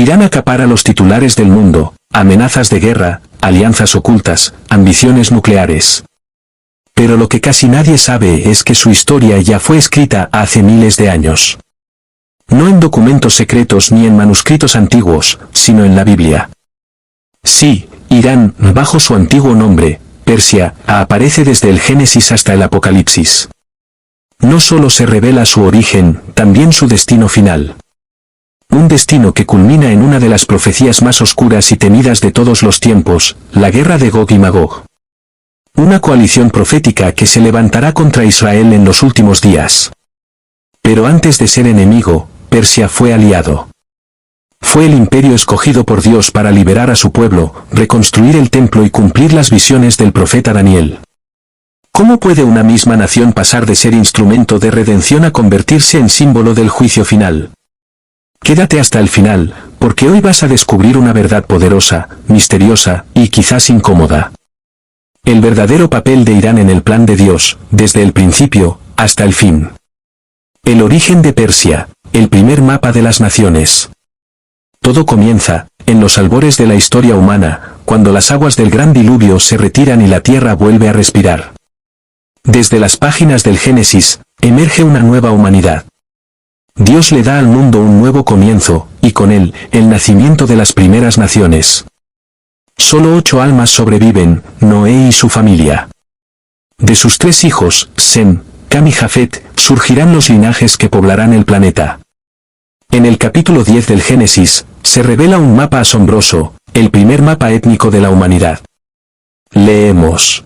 Irán acapara los titulares del mundo, amenazas de guerra, alianzas ocultas, ambiciones nucleares. Pero lo que casi nadie sabe es que su historia ya fue escrita hace miles de años. No en documentos secretos ni en manuscritos antiguos, sino en la Biblia. Sí, Irán, bajo su antiguo nombre, Persia, aparece desde el Génesis hasta el Apocalipsis. No solo se revela su origen, también su destino final. Un destino que culmina en una de las profecías más oscuras y temidas de todos los tiempos, la guerra de Gog y Magog. Una coalición profética que se levantará contra Israel en los últimos días. Pero antes de ser enemigo, Persia fue aliado. Fue el imperio escogido por Dios para liberar a su pueblo, reconstruir el templo y cumplir las visiones del profeta Daniel. ¿Cómo puede una misma nación pasar de ser instrumento de redención a convertirse en símbolo del juicio final? Quédate hasta el final, porque hoy vas a descubrir una verdad poderosa, misteriosa y quizás incómoda. El verdadero papel de Irán en el plan de Dios, desde el principio hasta el fin. El origen de Persia, el primer mapa de las naciones. Todo comienza, en los albores de la historia humana, cuando las aguas del gran diluvio se retiran y la tierra vuelve a respirar. Desde las páginas del Génesis, emerge una nueva humanidad. Dios le da al mundo un nuevo comienzo, y con él, el nacimiento de las primeras naciones. Solo 8 almas sobreviven, Noé y su familia. De sus 3 hijos, Sem, Cam y Jafet, surgirán los linajes que poblarán el planeta. En el capítulo 10 del Génesis, se revela un mapa asombroso, el primer mapa étnico de la humanidad. Leemos.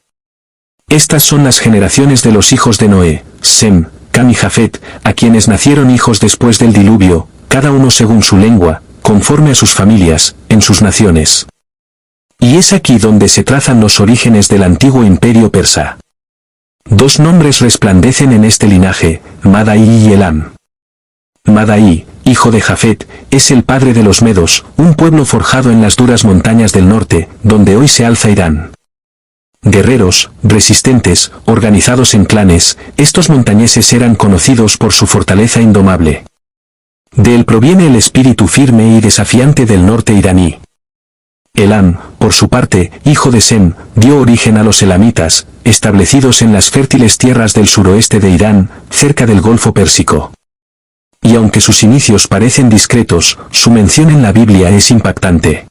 Estas son las generaciones de los hijos de Noé, Sem, Cam y Jafet, a quienes nacieron hijos después del diluvio, cada uno según su lengua, conforme a sus familias, en sus naciones. Y es aquí donde se trazan los orígenes del antiguo imperio persa. 2 nombres resplandecen en este linaje, Madai y Elam. Madai, hijo de Jafet, es el padre de los medos, un pueblo forjado en las duras montañas del norte, donde hoy se alza Irán. Guerreros, resistentes, organizados en clanes, estos montañeses eran conocidos por su fortaleza indomable. De él proviene el espíritu firme y desafiante del norte iraní. Elam, por su parte, hijo de Sem, dio origen a los elamitas, establecidos en las fértiles tierras del suroeste de Irán, cerca del Golfo Pérsico. Y aunque sus inicios parecen discretos, su mención en la Biblia es impactante.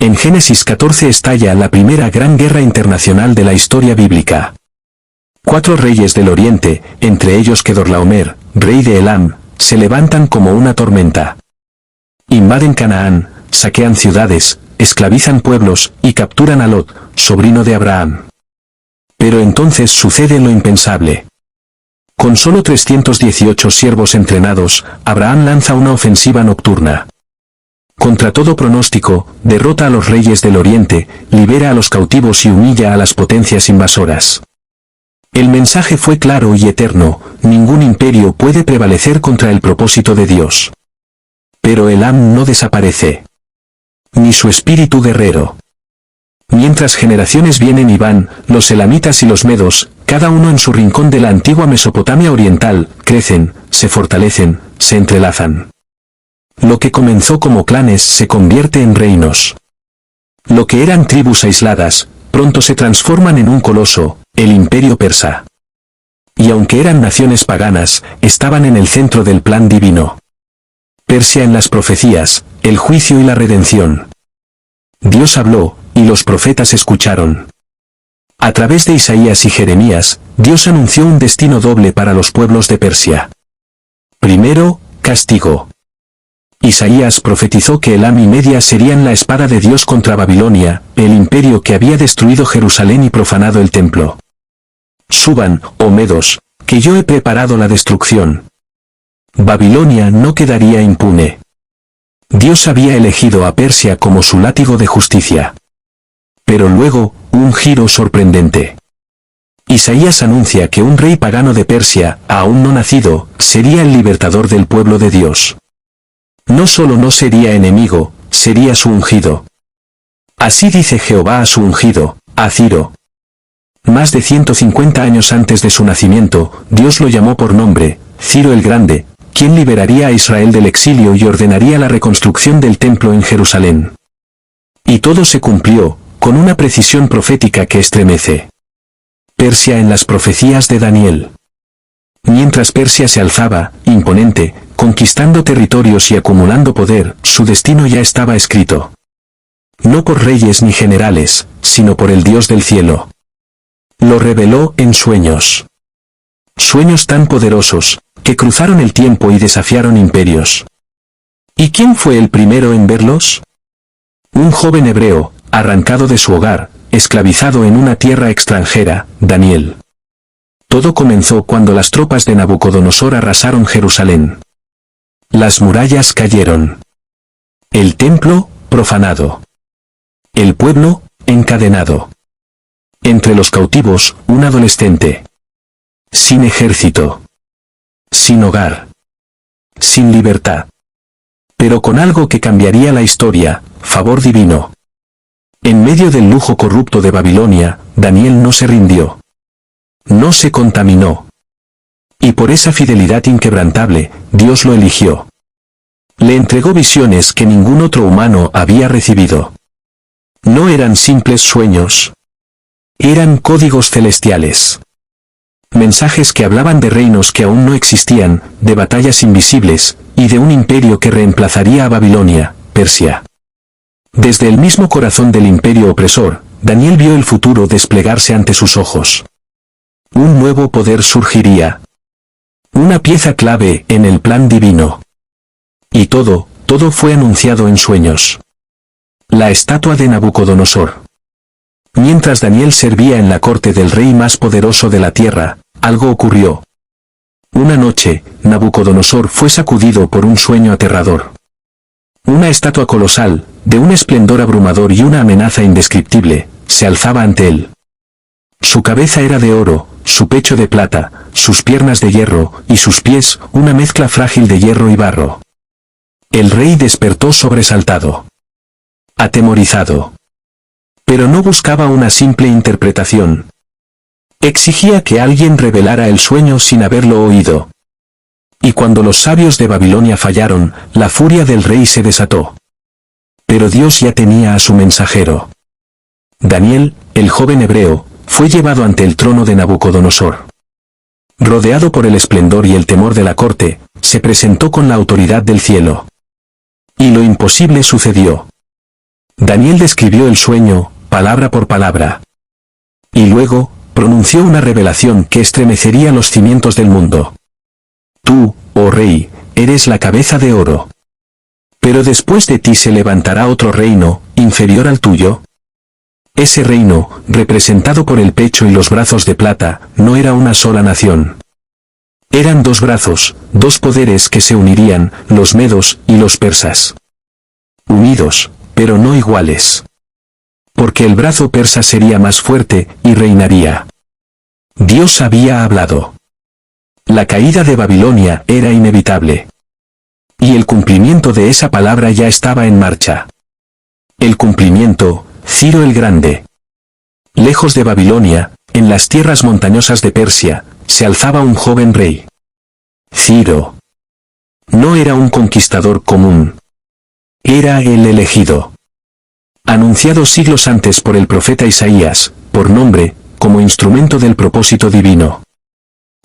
En Génesis 14 estalla la primera gran guerra internacional de la historia bíblica. 4 reyes del oriente, entre ellos Kedorlaomer, rey de Elam, se levantan como una tormenta. Invaden Canaán, saquean ciudades, esclavizan pueblos y capturan a Lot, sobrino de Abraham. Pero entonces sucede lo impensable. Con solo 318 siervos entrenados, Abraham lanza una ofensiva nocturna. Contra todo pronóstico, derrota a los reyes del oriente, libera a los cautivos y humilla a las potencias invasoras. El mensaje fue claro y eterno, ningún imperio puede prevalecer contra el propósito de Dios. Pero Elam no desaparece. Ni su espíritu guerrero. Mientras generaciones vienen y van, los elamitas y los medos, cada uno en su rincón de la antigua Mesopotamia oriental, crecen, se fortalecen, se entrelazan. Lo que comenzó como clanes se convierte en reinos. Lo que eran tribus aisladas, pronto se transforman en un coloso, el imperio persa. Y aunque eran naciones paganas, estaban en el centro del plan divino. Persia en las profecías, el juicio y la redención. Dios habló, y los profetas escucharon. A través de Isaías y Jeremías, Dios anunció un destino doble para los pueblos de Persia. Primero, castigo. Isaías profetizó que Elam y Media serían la espada de Dios contra Babilonia, el imperio que había destruido Jerusalén y profanado el templo. Suban, oh medos, que yo he preparado la destrucción. Babilonia no quedaría impune. Dios había elegido a Persia como su látigo de justicia. Pero luego, un giro sorprendente. Isaías anuncia que un rey pagano de Persia, aún no nacido, sería el libertador del pueblo de Dios. No solo no sería enemigo, sería su ungido. Así dice Jehová a su ungido, a Ciro. Más de 150 años antes de su nacimiento, Dios lo llamó por nombre, Ciro el Grande, quien liberaría a Israel del exilio y ordenaría la reconstrucción del templo en Jerusalén. Y todo se cumplió, con una precisión profética que estremece. Persia en las profecías de Daniel. Mientras Persia se alzaba, imponente, conquistando territorios y acumulando poder, su destino ya estaba escrito. No por reyes ni generales, sino por el Dios del cielo. Lo reveló en sueños. Sueños tan poderosos, que cruzaron el tiempo y desafiaron imperios. ¿Y quién fue el primero en verlos? Un joven hebreo, arrancado de su hogar, esclavizado en una tierra extranjera, Daniel. Todo comenzó cuando las tropas de Nabucodonosor arrasaron Jerusalén. Las murallas cayeron. El templo, profanado. El pueblo, encadenado. Entre los cautivos, un adolescente. Sin ejército. Sin hogar. Sin libertad. Pero con algo que cambiaría la historia, favor divino. En medio del lujo corrupto de Babilonia, Daniel no se rindió. No se contaminó. Y por esa fidelidad inquebrantable, Dios lo eligió. Le entregó visiones que ningún otro humano había recibido. No eran simples sueños. Eran códigos celestiales. Mensajes que hablaban de reinos que aún no existían, de batallas invisibles, y de un imperio que reemplazaría a Babilonia, Persia. Desde el mismo corazón del imperio opresor, Daniel vio el futuro desplegarse ante sus ojos. Un nuevo poder surgiría. Una pieza clave en el plan divino. Y todo fue anunciado en sueños. La estatua de Nabucodonosor. Mientras Daniel servía en la corte del rey más poderoso de la tierra, algo ocurrió. Una noche, Nabucodonosor fue sacudido por un sueño aterrador. Una estatua colosal, de un esplendor abrumador y una amenaza indescriptible, se alzaba ante él. Su cabeza era de oro, su pecho de plata, sus piernas de hierro, y sus pies, una mezcla frágil de hierro y barro. El rey despertó sobresaltado. Atemorizado. Pero no buscaba una simple interpretación. Exigía que alguien revelara el sueño sin haberlo oído. Y cuando los sabios de Babilonia fallaron, la furia del rey se desató. Pero Dios ya tenía a su mensajero. Daniel, el joven hebreo, fue llevado ante el trono de Nabucodonosor. Rodeado por el esplendor y el temor de la corte, se presentó con la autoridad del cielo. Y lo imposible sucedió. Daniel describió el sueño, palabra por palabra. Y luego, pronunció una revelación que estremecería los cimientos del mundo. Tú, oh rey, eres la cabeza de oro. Pero después de ti se levantará otro reino, inferior al tuyo. Ese reino, representado por el pecho y los brazos de plata, no era una sola nación. Eran dos brazos, dos poderes que se unirían, los medos y los persas. Unidos, pero no iguales. Porque el brazo persa sería más fuerte, y reinaría. Dios había hablado. La caída de Babilonia era inevitable. Y el cumplimiento de esa palabra ya estaba en marcha. El cumplimiento, Ciro el Grande. Lejos de Babilonia, en las tierras montañosas de Persia, se alzaba un joven rey. Ciro. No era un conquistador común. Era el elegido. Anunciado siglos antes por el profeta Isaías, por nombre, como instrumento del propósito divino.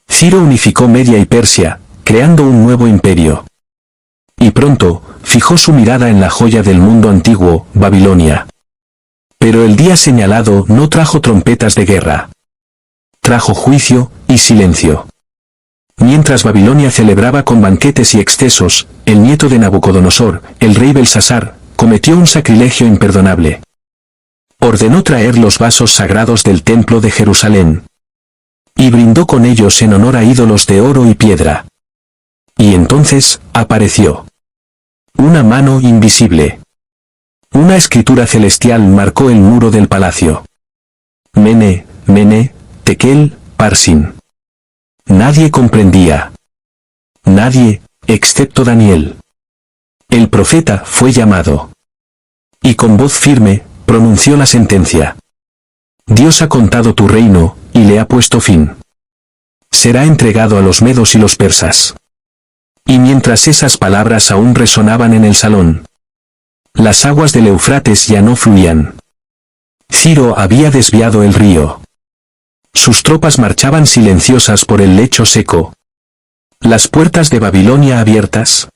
Ciro unificó Media y Persia, creando un nuevo imperio. Y pronto, fijó su mirada en la joya del mundo antiguo, Babilonia. Pero el día señalado no trajo trompetas de guerra. Trajo juicio y silencio. Mientras Babilonia celebraba con banquetes y excesos, el nieto de Nabucodonosor, el rey Belsasar, cometió un sacrilegio imperdonable. Ordenó traer los vasos sagrados del templo de Jerusalén. Y brindó con ellos en honor a ídolos de oro y piedra. Y entonces, apareció una mano invisible. Una escritura celestial marcó el muro del palacio. Mene, Mene, Tekel, Parsin. Nadie comprendía. Nadie, excepto Daniel. El profeta fue llamado. Y con voz firme, pronunció la sentencia. Dios ha contado tu reino, y le ha puesto fin. Será entregado a los medos y los persas. Y mientras esas palabras aún resonaban en el salón, las aguas del Éufrates ya no fluían. Ciro había desviado el río. Sus tropas marchaban silenciosas por el lecho seco. Las puertas de Babilonia abiertas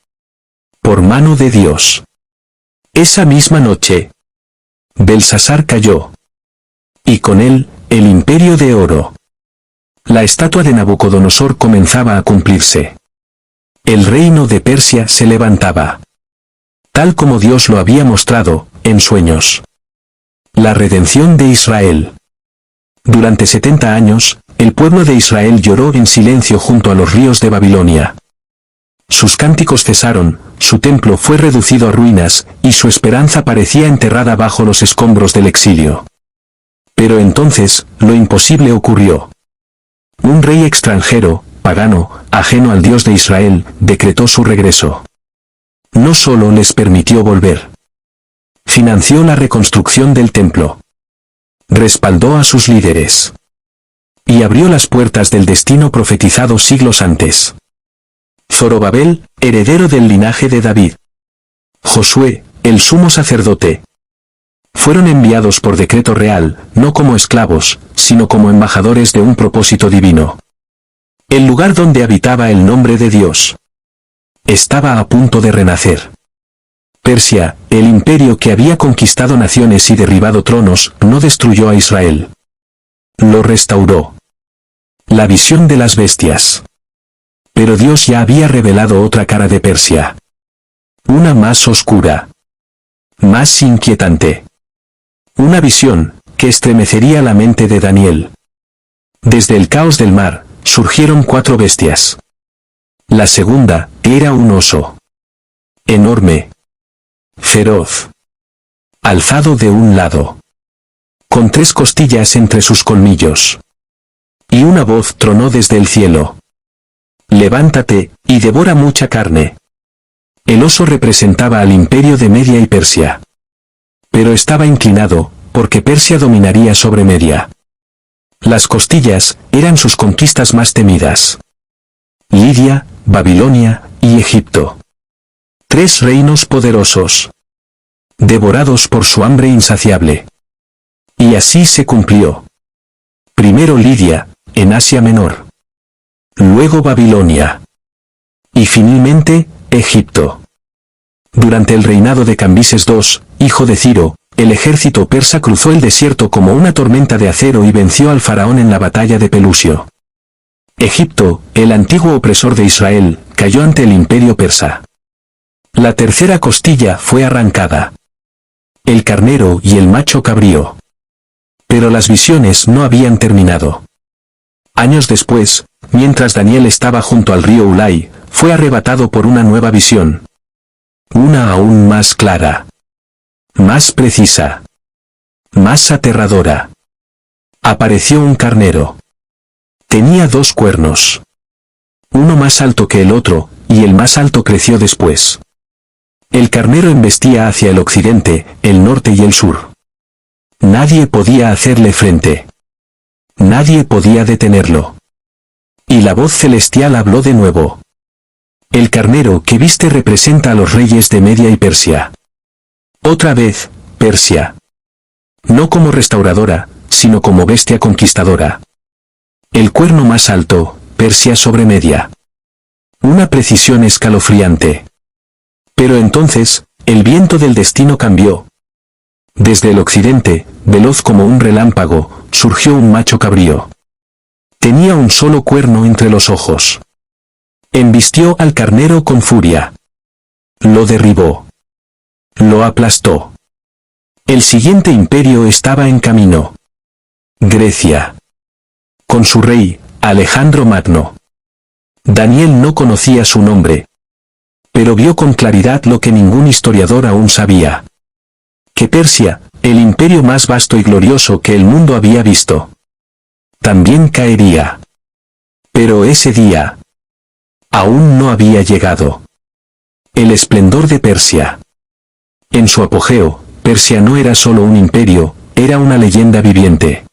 por mano de Dios. Esa misma noche, Belsasar cayó. Y con él, el imperio de oro. La estatua de Nabucodonosor comenzaba a cumplirse. El reino de Persia se levantaba. Tal como Dios lo había mostrado, en sueños. La redención de Israel. Durante 70 años, el pueblo de Israel lloró en silencio junto a los ríos de Babilonia. Sus cánticos cesaron, su templo fue reducido a ruinas, y su esperanza parecía enterrada bajo los escombros del exilio. Pero entonces, lo imposible ocurrió. Un rey extranjero, pagano, ajeno al Dios de Israel, decretó su regreso. No solo les permitió volver. Financió la reconstrucción del templo. Respaldó a sus líderes. Y abrió las puertas del destino profetizado siglos antes. Zorobabel, heredero del linaje de David. Josué, el sumo sacerdote. Fueron enviados por decreto real, no como esclavos, sino como embajadores de un propósito divino. El lugar donde habitaba el nombre de Dios estaba a punto de renacer. Persia, el imperio que había conquistado naciones y derribado tronos, no destruyó a Israel. Lo restauró. La visión de las bestias. Pero Dios ya había revelado otra cara de Persia. Una más oscura. Más inquietante. Una visión, que estremecería la mente de Daniel. Desde el caos del mar, surgieron 4 bestias. La segunda, era un oso. Enorme. Feroz. Alzado de un lado. Con 3 costillas entre sus colmillos. Y una voz tronó desde el cielo. Levántate, y devora mucha carne. El oso representaba al imperio de Media y Persia. Pero estaba inclinado, porque Persia dominaría sobre Media. Las costillas, eran sus conquistas más temidas. Lidia, Babilonia, y Egipto. 3 reinos poderosos. Devorados por su hambre insaciable. Y así se cumplió. Primero Lidia, en Asia Menor. Luego Babilonia. Y finalmente, Egipto. Durante el reinado de Cambises II, hijo de Ciro, el ejército persa cruzó el desierto como una tormenta de acero y venció al faraón en la batalla de Pelusio. Egipto, el antiguo opresor de Israel, cayó ante el imperio persa. La tercera costilla fue arrancada. El carnero y el macho cabrío. Pero las visiones no habían terminado. Años después, mientras Daniel estaba junto al río Ulai, fue arrebatado por una nueva visión. Una aún más clara. Más precisa. Más aterradora. Apareció un carnero. Tenía 2 cuernos. Uno más alto que el otro, y el más alto creció después. El carnero embestía hacia el occidente, el norte y el sur. Nadie podía hacerle frente. Nadie podía detenerlo. Y la voz celestial habló de nuevo. El carnero que viste representa a los reyes de Media y Persia. Otra vez, Persia. No como restauradora, sino como bestia conquistadora. El cuerno más alto, Persia sobre Media. Una precisión escalofriante. Pero entonces, el viento del destino cambió. Desde el occidente, veloz como un relámpago, surgió un macho cabrío. Tenía un solo cuerno entre los ojos. Embistió al carnero con furia. Lo derribó. Lo aplastó. El siguiente imperio estaba en camino. Grecia. Con su rey, Alejandro Magno. Daniel no conocía su nombre. Pero vio con claridad lo que ningún historiador aún sabía. Que Persia, el imperio más vasto y glorioso que el mundo había visto, también caería. Pero ese día aún no había llegado. El esplendor de Persia. En su apogeo, Persia no era solo un imperio, era una leyenda viviente.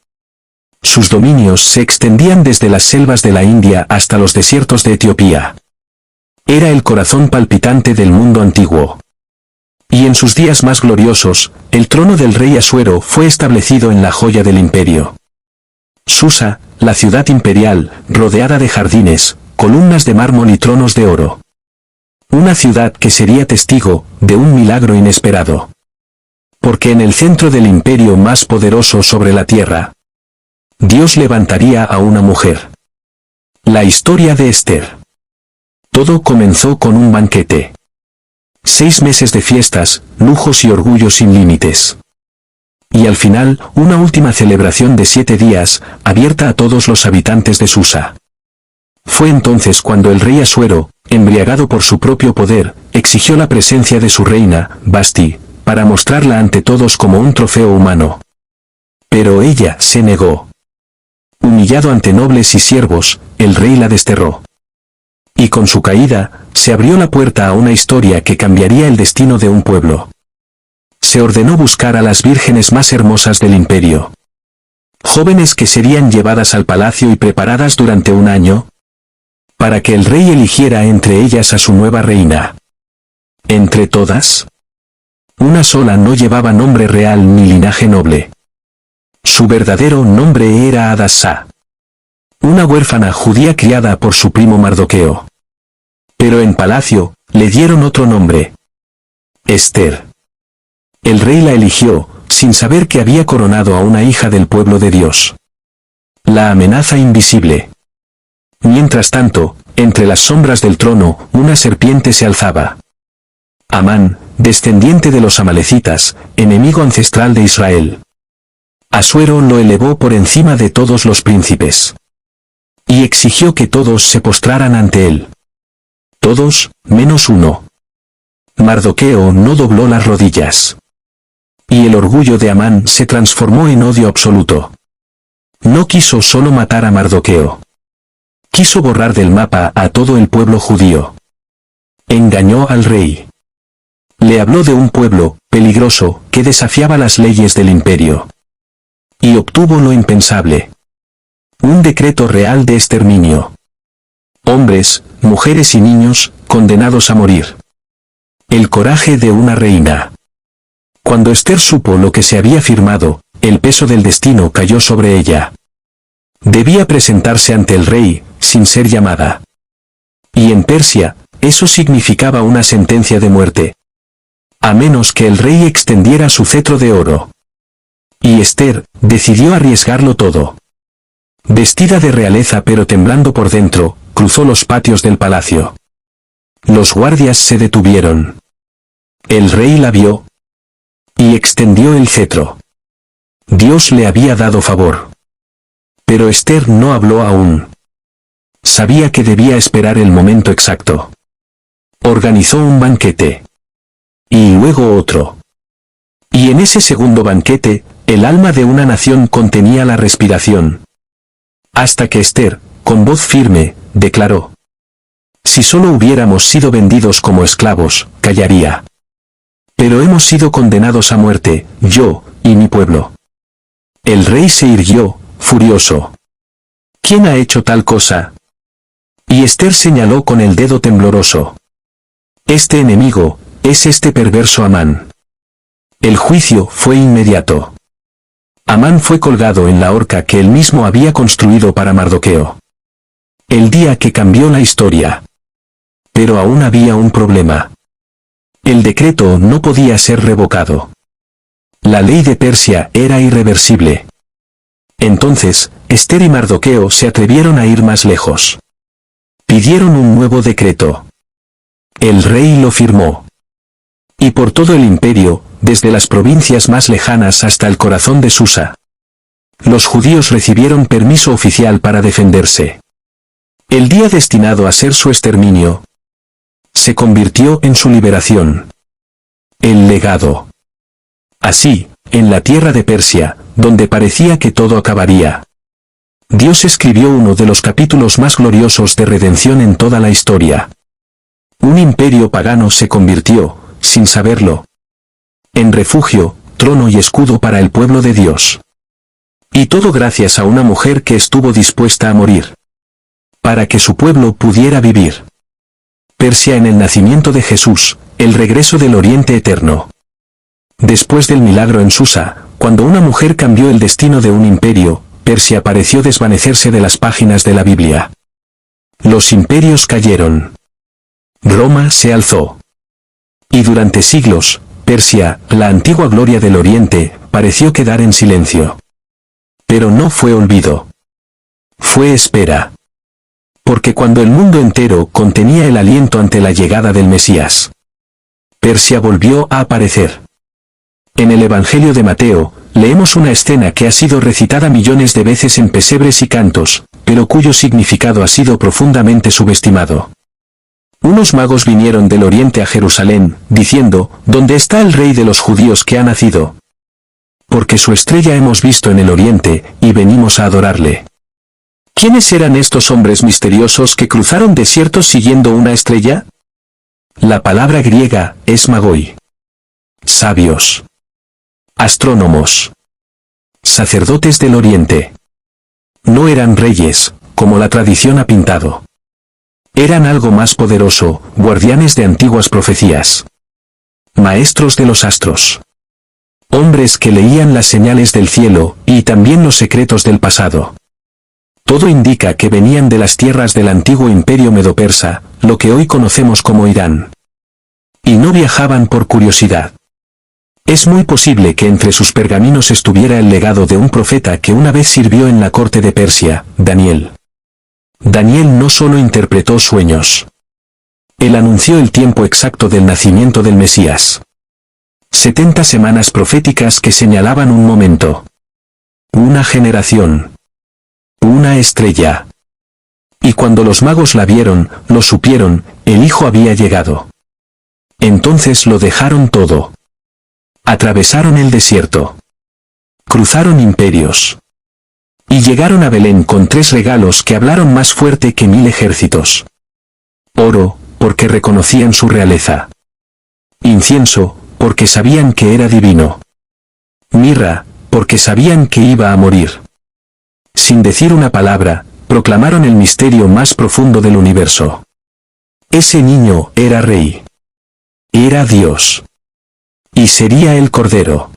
Sus dominios se extendían desde las selvas de la India hasta los desiertos de Etiopía. Era el corazón palpitante del mundo antiguo. Y en sus días más gloriosos, el trono del rey Asuero fue establecido en la joya del imperio. Susa, la ciudad imperial, rodeada de jardines, columnas de mármol y tronos de oro. Una ciudad que sería testigo de un milagro inesperado. Porque en el centro del imperio más poderoso sobre la tierra, Dios levantaría a una mujer. La historia de Esther. Todo comenzó con un banquete. 6 meses de fiestas, lujos y orgullo sin límites. Y al final, una última celebración de 7 días, abierta a todos los habitantes de Susa. Fue entonces cuando el rey Asuero, embriagado por su propio poder, exigió la presencia de su reina, Vasti, para mostrarla ante todos como un trofeo humano. Pero ella se negó. Humillado ante nobles y siervos, el rey la desterró. Y con su caída, se abrió la puerta a una historia que cambiaría el destino de un pueblo. Se ordenó buscar a las vírgenes más hermosas del imperio. Jóvenes que serían llevadas al palacio y preparadas durante un año, para que el rey eligiera entre ellas a su nueva reina. Entre todas, una sola no llevaba nombre real ni linaje noble. Su verdadero nombre era Hadassah. Una huérfana judía criada por su primo Mardoqueo. Pero en palacio, le dieron otro nombre. Esther. El rey la eligió, sin saber que había coronado a una hija del pueblo de Dios. La amenaza invisible. Mientras tanto, entre las sombras del trono, una serpiente se alzaba. Amán, descendiente de los amalecitas, enemigo ancestral de Israel. Asuero lo elevó por encima de todos los príncipes. Y exigió que todos se postraran ante él. Todos, menos uno. Mardoqueo no dobló las rodillas. Y el orgullo de Amán se transformó en odio absoluto. No quiso solo matar a Mardoqueo. Quiso borrar del mapa a todo el pueblo judío. Engañó al rey. Le habló de un pueblo peligroso que desafiaba las leyes del imperio. Y obtuvo lo impensable. Un decreto real de exterminio. Hombres, mujeres y niños, condenados a morir. El coraje de una reina. Cuando Esther supo lo que se había firmado, el peso del destino cayó sobre ella. Debía presentarse ante el rey, sin ser llamada. Y en Persia, eso significaba una sentencia de muerte. A menos que el rey extendiera su cetro de oro. Y Esther decidió arriesgarlo todo. Vestida de realeza pero temblando por dentro, cruzó los patios del palacio. Los guardias se detuvieron. El rey la vio. Y extendió el cetro. Dios le había dado favor. Pero Esther no habló aún. Sabía que debía esperar el momento exacto. Organizó un banquete. Y luego otro. Y en ese segundo banquete, el alma de una nación contenía la respiración. Hasta que Esther, con voz firme, declaró: si solo hubiéramos sido vendidos como esclavos, callaría. Pero hemos sido condenados a muerte, yo, y mi pueblo. El rey se irguió, furioso. ¿Quién ha hecho tal cosa? Y Esther señaló con el dedo tembloroso. Este enemigo, es este perverso Amán. El juicio fue inmediato. Amán fue colgado en la horca que él mismo había construido para Mardoqueo. El día que cambió la historia. Pero aún había un problema. El decreto no podía ser revocado. La ley de Persia era irreversible. Entonces, Esther y Mardoqueo se atrevieron a ir más lejos. Pidieron un nuevo decreto. El rey lo firmó. Y por todo el imperio, desde las provincias más lejanas hasta el corazón de Susa, los judíos recibieron permiso oficial para defenderse. El día destinado a ser su exterminio se convirtió en su liberación. El legado. Así, en la tierra de Persia, donde parecía que todo acabaría, Dios escribió uno de los capítulos más gloriosos de redención en toda la historia. Un imperio pagano se convirtió, sin saberlo, en refugio, trono y escudo para el pueblo de Dios. Y todo gracias a una mujer que estuvo dispuesta a morir, para que su pueblo pudiera vivir. Persia en el nacimiento de Jesús, el regreso del Oriente Eterno. Después del milagro en Susa, cuando una mujer cambió el destino de un imperio, Persia pareció desvanecerse de las páginas de la Biblia. Los imperios cayeron. Roma se alzó. Y durante siglos, Persia, la antigua gloria del Oriente, pareció quedar en silencio. Pero no fue olvido. Fue espera. Porque cuando el mundo entero contenía el aliento ante la llegada del Mesías, Persia volvió a aparecer. En el Evangelio de Mateo, leemos una escena que ha sido recitada millones de veces en pesebres y cantos, pero cuyo significado ha sido profundamente subestimado. Unos magos vinieron del oriente a Jerusalén, diciendo, ¿dónde está el rey de los judíos que ha nacido? Porque su estrella hemos visto en el oriente, y venimos a adorarle. ¿Quiénes eran estos hombres misteriosos que cruzaron desiertos siguiendo una estrella? La palabra griega es magoi. Sabios. Astrónomos. Sacerdotes del oriente. No eran reyes, como la tradición ha pintado. Eran algo más poderoso, guardianes de antiguas profecías. Maestros de los astros. Hombres que leían las señales del cielo, y también los secretos del pasado. Todo indica que venían de las tierras del antiguo imperio medo-persa, lo que hoy conocemos como Irán. Y no viajaban por curiosidad. Es muy posible que entre sus pergaminos estuviera el legado de un profeta que una vez sirvió en la corte de Persia, Daniel. Daniel no solo interpretó sueños. Él anunció el tiempo exacto del nacimiento del Mesías. 70 semanas proféticas que señalaban un momento. Una generación. Una estrella. Y cuando los magos la vieron, lo supieron, el Hijo había llegado. Entonces lo dejaron todo. Atravesaron el desierto. Cruzaron imperios. Y llegaron a Belén con 3 regalos que hablaron más fuerte que 1000 ejércitos. Oro, porque reconocían su realeza. Incienso, porque sabían que era divino. Mirra, porque sabían que iba a morir. Sin decir una palabra, proclamaron el misterio más profundo del universo. Ese niño era rey. Era Dios. Y sería el Cordero.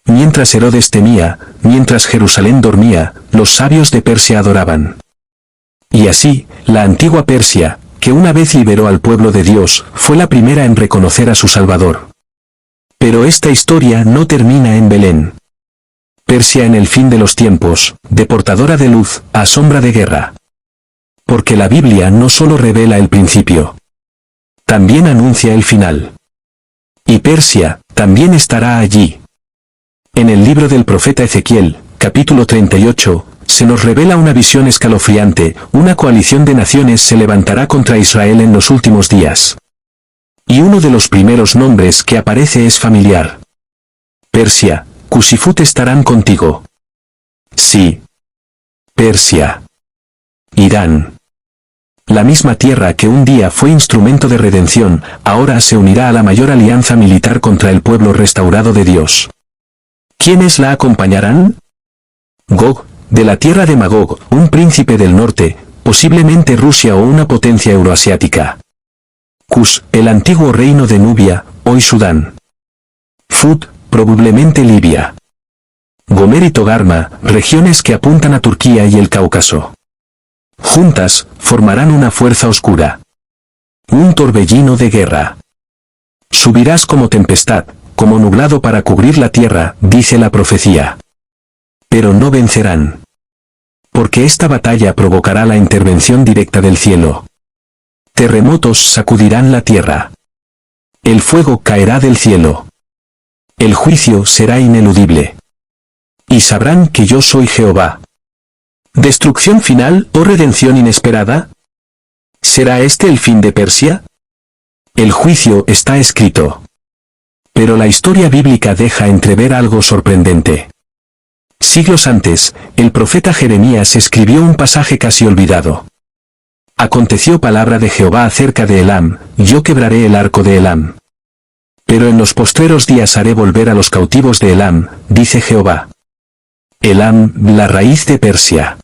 Mientras Herodes temía, mientras Jerusalén dormía, los sabios de Persia adoraban. Y así, la antigua Persia, que una vez liberó al pueblo de Dios, fue la primera en reconocer a su Salvador. Pero esta historia no termina en Belén. Persia en el fin de los tiempos, deportadora de luz, a sombra de guerra. Porque la Biblia no solo revela el principio, también anuncia el final. Y Persia, también estará allí. En el libro del profeta Ezequiel, capítulo 38, se nos revela una visión escalofriante, una coalición de naciones se levantará contra Israel en los últimos días. Y uno de los primeros nombres que aparece es familiar. Persia, Cusifut estarán contigo. Sí. Persia. Irán. La misma tierra que un día fue instrumento de redención, ahora se unirá a la mayor alianza militar contra el pueblo restaurado de Dios. ¿Quiénes la acompañarán? Gog, de la tierra de Magog, un príncipe del norte, posiblemente Rusia o una potencia euroasiática. Cus, el antiguo reino de Nubia, hoy Sudán. Fut, probablemente Libia. Gomer y Togarma, regiones que apuntan a Turquía y el Cáucaso. Juntas, formarán una fuerza oscura. Un torbellino de guerra. Subirás como tempestad, como nublado para cubrir la tierra, dice la profecía. Pero no vencerán. Porque esta batalla provocará la intervención directa del cielo. Terremotos sacudirán la tierra. El fuego caerá del cielo. El juicio será ineludible. Y sabrán que yo soy Jehová. ¿Destrucción final o redención inesperada? ¿Será este el fin de Persia? El juicio está escrito. Pero la historia bíblica deja entrever algo sorprendente. Siglos antes, el profeta Jeremías escribió un pasaje casi olvidado. Aconteció palabra de Jehová acerca de Elam, yo quebraré el arco de Elam. Pero en los postreros días haré volver a los cautivos de Elam, dice Jehová. Elam, la raíz de Persia.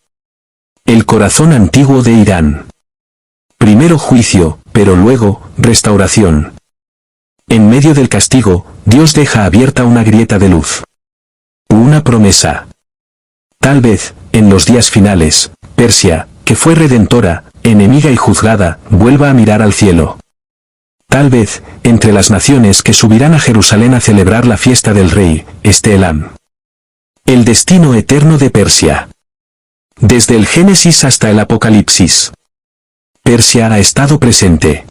El corazón antiguo de Irán. Primero juicio, pero luego, restauración. En medio del castigo, Dios deja abierta una grieta de luz. Una promesa. Tal vez, en los días finales, Persia, que fue redentora, enemiga y juzgada, vuelva a mirar al cielo. Tal vez, entre las naciones que subirán a Jerusalén a celebrar la fiesta del rey, esté Elam. El destino eterno de Persia. Desde el Génesis hasta el Apocalipsis. Persia ha estado presente.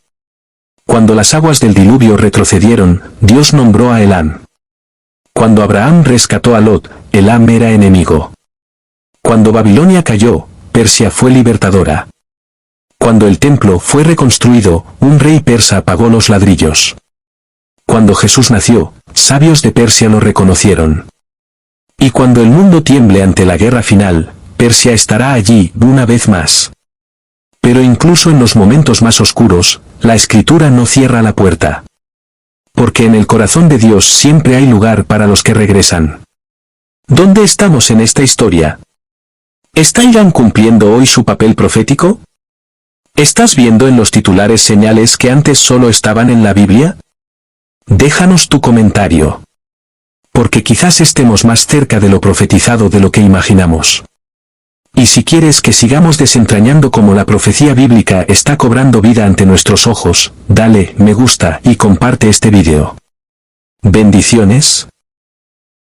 Cuando las aguas del diluvio retrocedieron, Dios nombró a Elam. Cuando Abraham rescató a Lot, Elam era enemigo. Cuando Babilonia cayó, Persia fue libertadora. Cuando el templo fue reconstruido, un rey persa apagó los ladrillos. Cuando Jesús nació, sabios de Persia lo reconocieron. Y cuando el mundo tiemble ante la guerra final, Persia estará allí una vez más. Pero incluso en los momentos más oscuros, la Escritura no cierra la puerta. Porque en el corazón de Dios siempre hay lugar para los que regresan. ¿Dónde estamos en esta historia? ¿Está Irán cumpliendo hoy su papel profético? ¿Estás viendo en los titulares señales que antes solo estaban en la Biblia? Déjanos tu comentario. Porque quizás estemos más cerca de lo profetizado de lo que imaginamos. Y si quieres que sigamos desentrañando cómo la profecía bíblica está cobrando vida ante nuestros ojos, dale me gusta y comparte este video. Bendiciones.